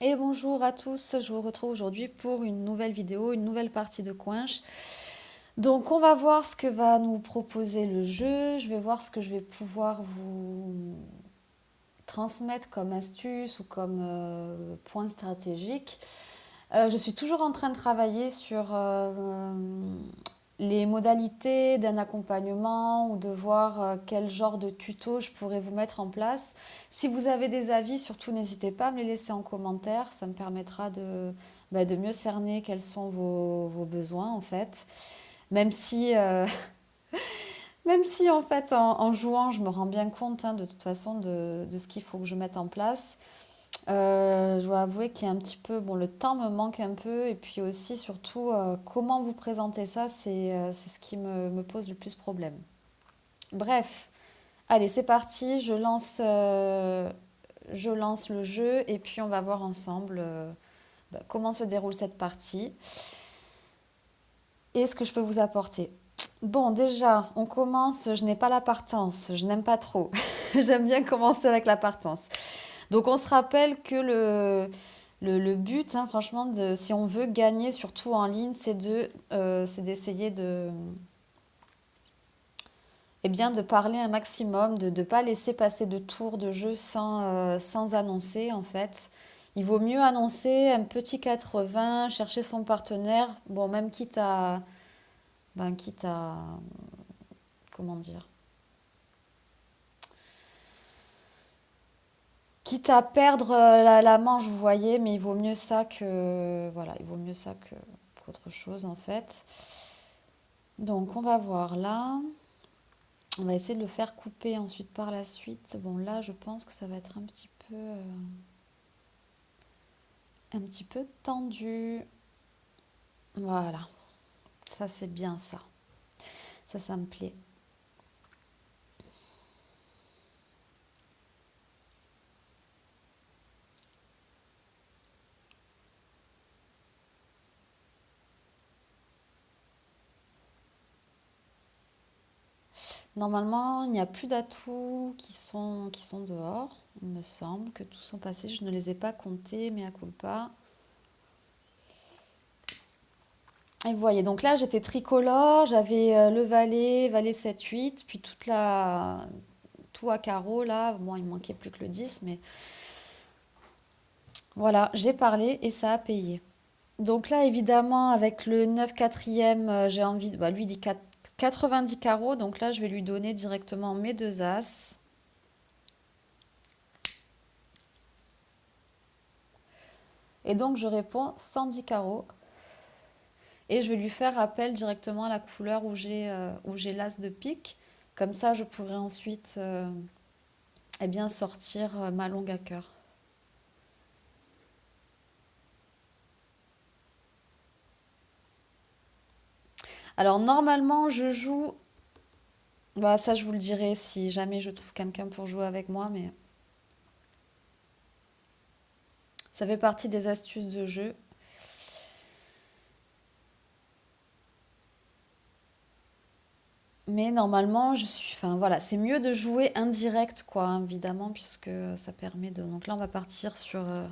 Et bonjour à tous, je vous retrouve aujourd'hui pour une nouvelle vidéo, une nouvelle partie de Coinche. Donc on va voir ce que va nous proposer le jeu, je vais voir ce que je vais pouvoir vous transmettre comme astuce ou comme point stratégique. Je suis toujours en train de travailler sur les modalités d'un accompagnement ou de voir quel genre de tuto je pourrais vous mettre en place. Si vous avez des avis, surtout n'hésitez pas à me les laisser en commentaire. Ça me permettra de mieux cerner quels sont vos besoins en fait. Même si, euh, même si en fait en jouant, je me rends bien compte de toute façon de ce qu'il faut que je mette en place. Je dois avouer qu'il y a un petit peu, bon, le temps me manque un peu, et puis aussi, surtout, comment vous présenter ça, c'est ce qui me pose le plus problème. Bref, allez, c'est parti, je lance le jeu, et puis on va voir ensemble comment se déroule cette partie et ce que je peux vous apporter. Bon, déjà, on commence, je n'ai pas la partance, je n'aime pas trop. J'aime bien commencer avec la partance. Donc on se rappelle que le but, franchement, si on veut gagner, surtout en ligne, c'est d'essayer de parler un maximum, de ne pas laisser passer de tours de jeu sans annoncer, en fait. Il vaut mieux annoncer un petit 80, chercher son partenaire, bon, même quitte à, comment dire, quitte à perdre la manche, vous voyez, mais il vaut mieux ça que, voilà, il vaut mieux ça qu'autre chose, en fait. Donc on va voir là. On va essayer de le faire couper ensuite par la suite. Bon là je pense que ça va être un petit peu tendu. Voilà, ça c'est bien ça. Ça me plaît. Normalement, il n'y a plus d'atouts qui sont dehors. Il me semble que tous sont passés. Je ne les ai pas comptés, mais à culpa. Et vous voyez, donc là j'étais tricolore, j'avais le valet 7 8, puis tout à carreau là. Bon, il manquait plus que le 10, mais voilà, j'ai parlé et ça a payé. Donc là, évidemment, avec le 9 quatrième, j'ai envie de... Bah, lui dit 90 carreaux, donc là, je vais lui donner directement mes deux as. Et donc, je réponds 110 carreaux. Et je vais lui faire appel directement à la couleur où j'ai l'as de pique. Comme ça, je pourrai ensuite sortir ma longue à cœur. Alors, normalement, je joue... Bah, ça, je vous le dirai si jamais je trouve quelqu'un pour jouer avec moi, mais ça fait partie des astuces de jeu. Mais normalement, enfin voilà, c'est mieux de jouer indirect, quoi, évidemment, puisque ça permet de. Donc là, on va partir sur un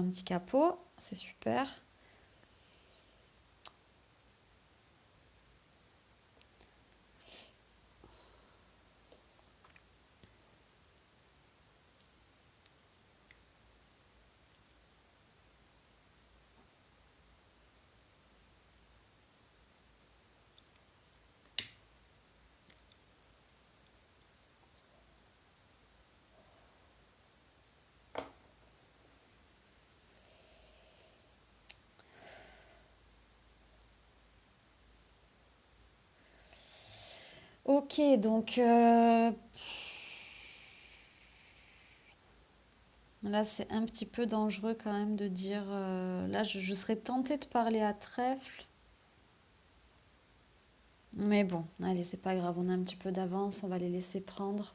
petit capot, c'est super. Ok, donc là, c'est un petit peu dangereux quand même de dire. Là, je serais tentée de parler à trèfle, mais bon, allez, c'est pas grave, on a un petit peu d'avance, on va les laisser prendre.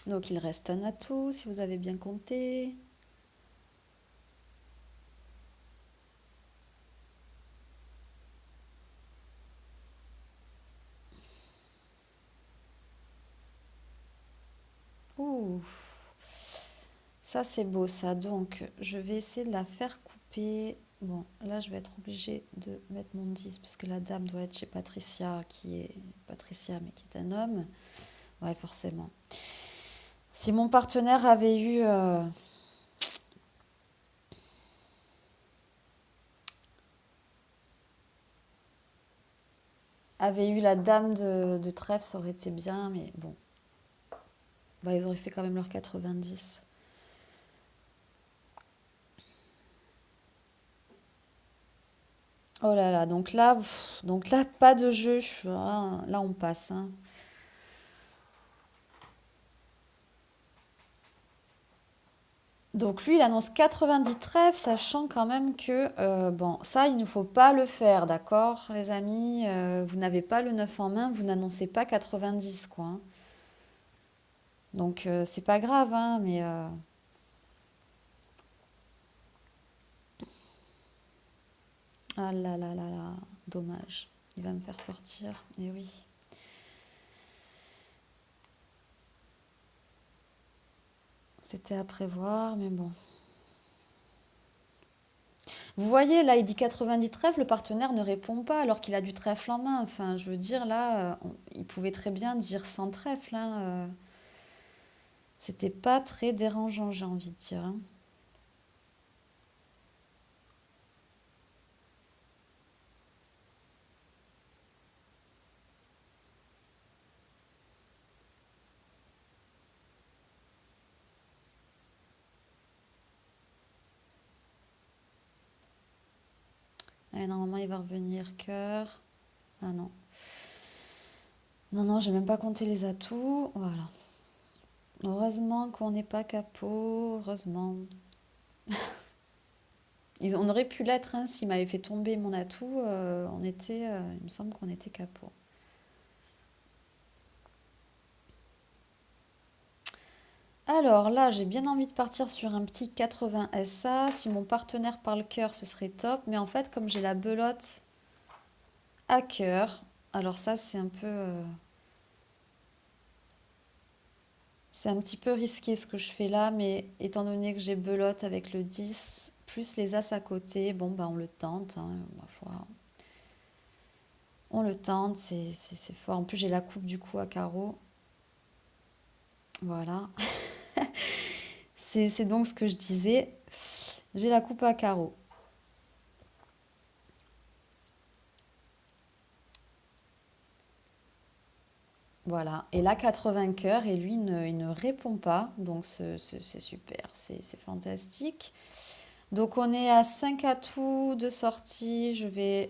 Donc il reste un atout, si vous avez bien compté. Ouh, ça c'est beau ça. Donc je vais essayer de la faire couper. Bon, là je vais être obligée de mettre mon 10 parce que la dame doit être chez Patricia, qui est Patricia, mais qui est un homme. Ouais, forcément. Si mon partenaire avait eu la dame de trèfle, ça aurait été bien, mais bon, bah, ils auraient fait quand même leur 90. Oh là là, donc là, pas de jeu. Là, on passe, hein. Donc lui, il annonce 90 trèfles, sachant quand même que, bon, ça, il ne faut pas le faire, d'accord, les amis? Vous n'avez pas le 9 en main, vous n'annoncez pas 90, quoi, hein. Donc, c'est pas grave, hein, mais... ah là là là là, dommage. Il va me faire sortir, et oui. C'était à prévoir, mais bon. Vous voyez, là, il dit 90 trèfles, le partenaire ne répond pas alors qu'il a du trèfle en main. Enfin, je veux dire, là, il pouvait très bien dire 100 trèfles, hein. C'était pas très dérangeant, j'ai envie de dire, hein. Et normalement, il va revenir cœur. Ah non. Non, non, j'ai même pas compté les atouts. Voilà. Heureusement qu'on n'est pas capot. Heureusement. On aurait pu l'être, hein, s'il m'avait fait tomber mon atout. Il me semble qu'on était capot. Alors là, j'ai bien envie de partir sur un petit 80 SA. Si mon partenaire parle cœur, ce serait top. Mais en fait, comme j'ai la belote à cœur, alors ça, c'est un petit peu risqué ce que je fais là. Mais étant donné que j'ai belote avec le 10 plus les as à côté, bon, bah on le tente, hein, ma foi. On le tente, c'est fort. En plus, j'ai la coupe du coup à carreau. Voilà. C'est donc ce que je disais. J'ai la coupe à carreau. Voilà. Et là, 80 cœurs, et lui, il ne répond pas. Donc, c'est super, c'est fantastique. Donc, on est à 5 atouts de sortie. C'est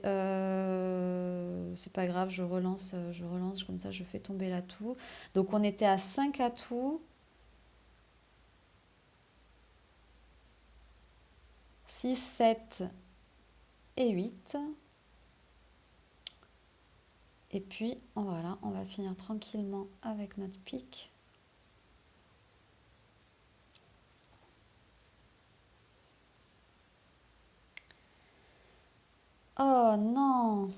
pas grave, je relance, comme ça, je fais tomber l'atout. Donc, on était à 5 atouts, 6, 7 et 8. Et puis, voilà, on va finir tranquillement avec notre pique. Oh non!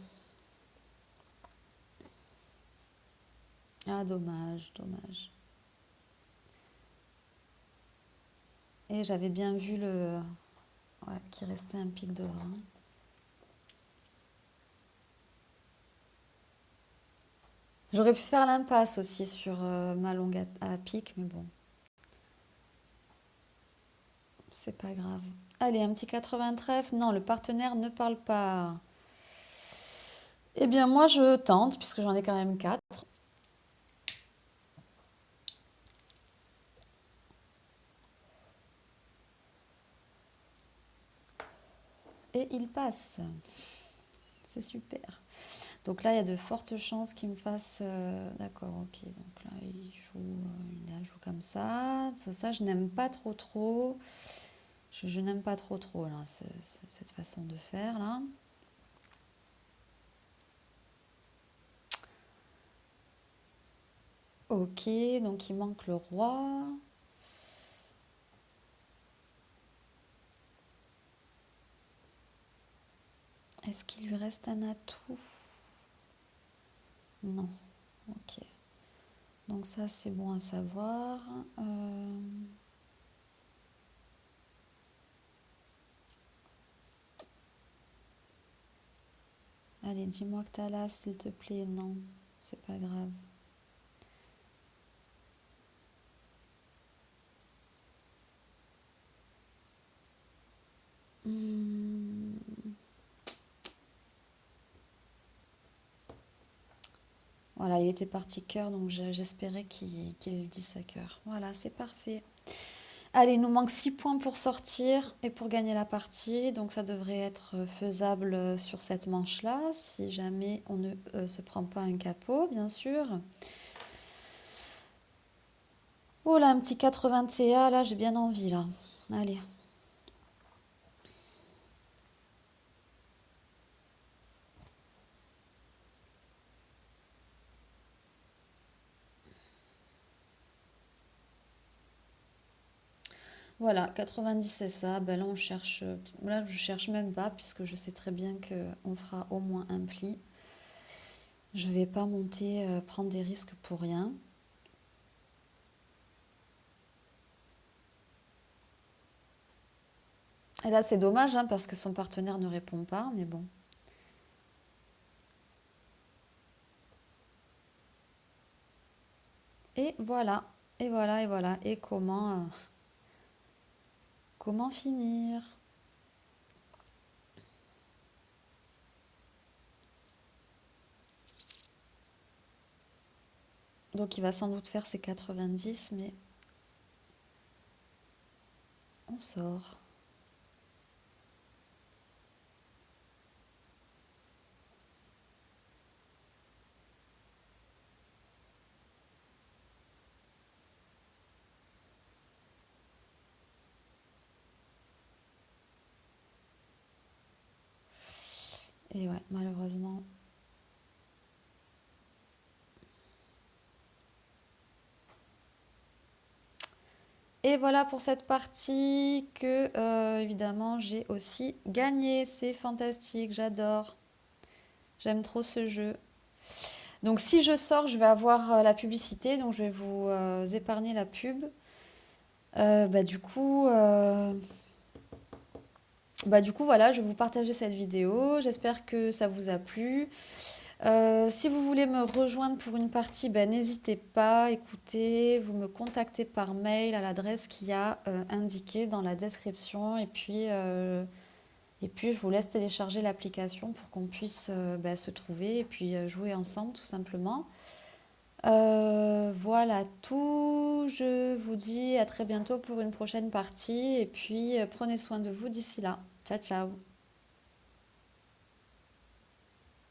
Ah, dommage, dommage. Et j'avais bien vu ouais, qu'il restait un pic devant. J'aurais pu faire l'impasse aussi sur ma longue à pic, mais bon, c'est pas grave. Allez, un petit 93. Non, le partenaire ne parle pas. Eh bien, moi, je tente, puisque j'en ai quand même 4. Et il passe. C'est super. Donc là, il y a de fortes chances qu'il me fasse... d'accord, ok. Donc là, il joue comme ça. Ça, je n'aime pas trop trop. Je n'aime pas trop trop, là, cette façon de faire, là. Ok, donc il manque le roi. Est-ce qu'il lui reste un atout? Non, ok. Donc ça, c'est bon à savoir. Euh, Allez, dis-moi que t'as là, s'il te plaît. Non, c'est pas grave. Hmm, Voilà, il était parti cœur, donc j'espérais qu'il le dise à cœur. Voilà, c'est parfait. Allez, il nous manque 6 points pour sortir et pour gagner la partie, donc ça devrait être faisable sur cette manche-là, si jamais on ne se prend pas un capot, bien sûr. Oh là, un petit 81, là, j'ai bien envie, là. Allez. Voilà, 90 c'est ça. Ben là, on cherche. Là, je cherche même pas, puisque je sais très bien que on fera au moins un pli. Je vais pas monter, prendre des risques pour rien. Et là, c'est dommage, hein, parce que son partenaire ne répond pas, mais bon. Et voilà, et voilà, et voilà. Et comment finir? Donc, il va sans doute faire ses 90, mais on sort. Et ouais, malheureusement. Et voilà pour cette partie que, évidemment, j'ai aussi gagné. C'est fantastique, j'adore. J'aime trop ce jeu. Donc si je sors, je vais avoir la publicité, donc je vais vous épargner la pub. Du coup, voilà, je vais vous partager cette vidéo. J'espère que ça vous a plu. Si vous voulez me rejoindre pour une partie, ben, n'hésitez pas. Écoutez, vous me contactez par mail à l'adresse qui a indiquée dans la description. Et puis, je vous laisse télécharger l'application pour qu'on puisse ben, se trouver et puis jouer ensemble tout simplement. Voilà tout. Je vous dis à très bientôt pour une prochaine partie. Et puis, prenez soin de vous d'ici là. Ciao, ciao.